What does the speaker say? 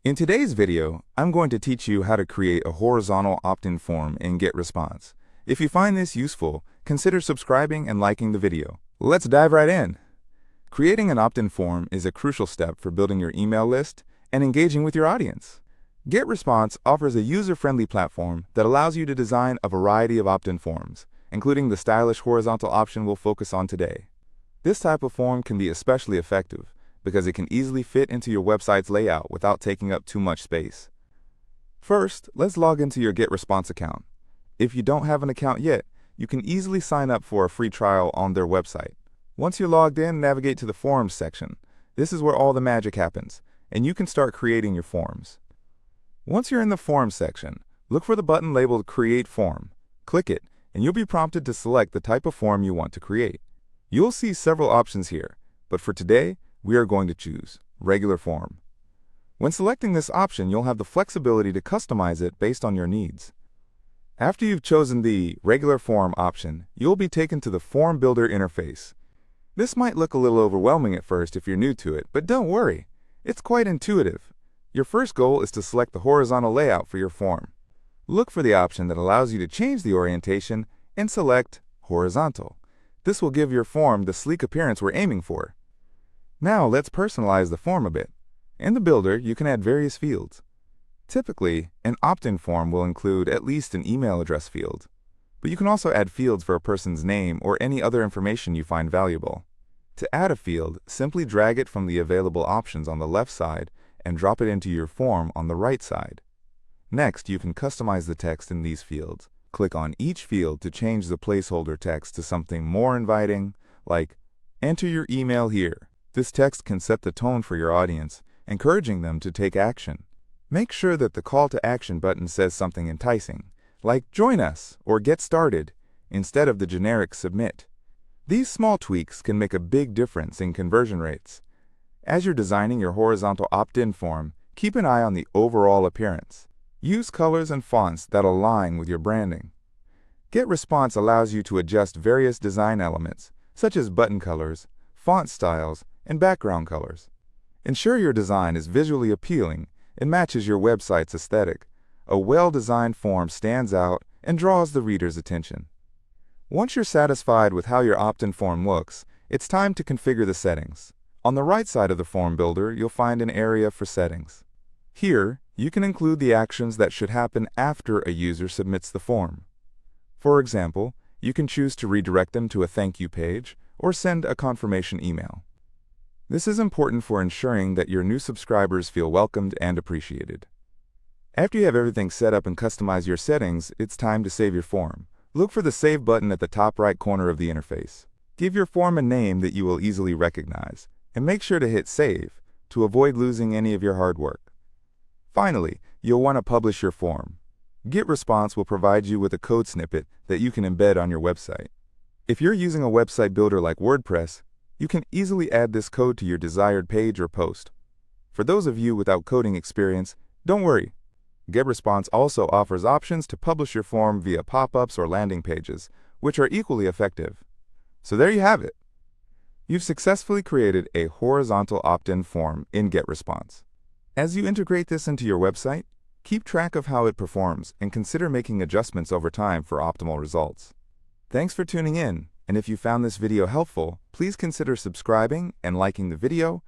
In today's video, I'm going to teach you how to create a horizontal opt-in form in GetResponse. If you find this useful, consider subscribing and liking the video. Let's dive right in. Creating an opt-in form is a crucial step for building your email list and engaging with your audience. GetResponse offers a user-friendly platform that allows you to design a variety of opt-in forms, including the stylish horizontal option we'll focus on today. This type of form can be especially effective because it can easily fit into your website's layout without taking up too much space. First, let's log into your GetResponse account. If you don't have an account yet, you can easily sign up for a free trial on their website. Once you're logged in, navigate to the Forms section. This is where all the magic happens, and you can start creating your forms. Once you're in the Forms section, look for the button labeled Create Form. Click it, and you'll be prompted to select the type of form you want to create. You'll see several options here, but for today, we are going to choose Regular Form. When selecting this option, you'll have the flexibility to customize it based on your needs. After you've chosen the Regular Form option, you'll be taken to the Form Builder interface. This might look a little overwhelming at first if you're new to it, but don't worry. It's quite intuitive. Your first goal is to select the horizontal layout for your form. Look for the option that allows you to change the orientation and select Horizontal. This will give your form the sleek appearance we're aiming for. Now let's personalize the form a bit. In the builder, you can add various fields. Typically, an opt-in form will include at least an email address field, but you can also add fields for a person's name or any other information you find valuable. To add a field, simply drag it from the available options on the left side and drop it into your form on the right side. Next, you can customize the text in these fields. Click on each field to change the placeholder text to something more inviting, like, "Enter your email here." This text can set the tone for your audience, encouraging them to take action. Make sure that the call to action button says something enticing, like "Join us" or "Get started," instead of the generic "Submit." These small tweaks can make a big difference in conversion rates. As you're designing your horizontal opt-in form, keep an eye on the overall appearance. Use colors and fonts that align with your branding. GetResponse allows you to adjust various design elements, such as button colors, font styles, and background colors. Ensure your design is visually appealing and matches your website's aesthetic. A well-designed form stands out and draws the reader's attention. Once you're satisfied with how your opt-in form looks, it's time to configure the settings. On the right side of the form builder, you'll find an area for settings. Here, you can include the actions that should happen after a user submits the form. For example, you can choose to redirect them to a thank you page or send a confirmation email. This is important for ensuring that your new subscribers feel welcomed and appreciated. After you have everything set up and customize your settings, it's time to save your form. Look for the Save button at the top right corner of the interface. Give your form a name that you will easily recognize, and make sure to hit Save to avoid losing any of your hard work. Finally, you'll want to publish your form. GetResponse will provide you with a code snippet that you can embed on your website. If you're using a website builder like WordPress, you can easily add this code to your desired page or post. For those of you without coding experience, don't worry. GetResponse also offers options to publish your form via pop-ups or landing pages, which are equally effective. So there you have it. You've successfully created a horizontal opt-in form in GetResponse. As you integrate this into your website, keep track of how it performs and consider making adjustments over time for optimal results. Thanks for tuning in, and if you found this video helpful, please consider subscribing and liking the video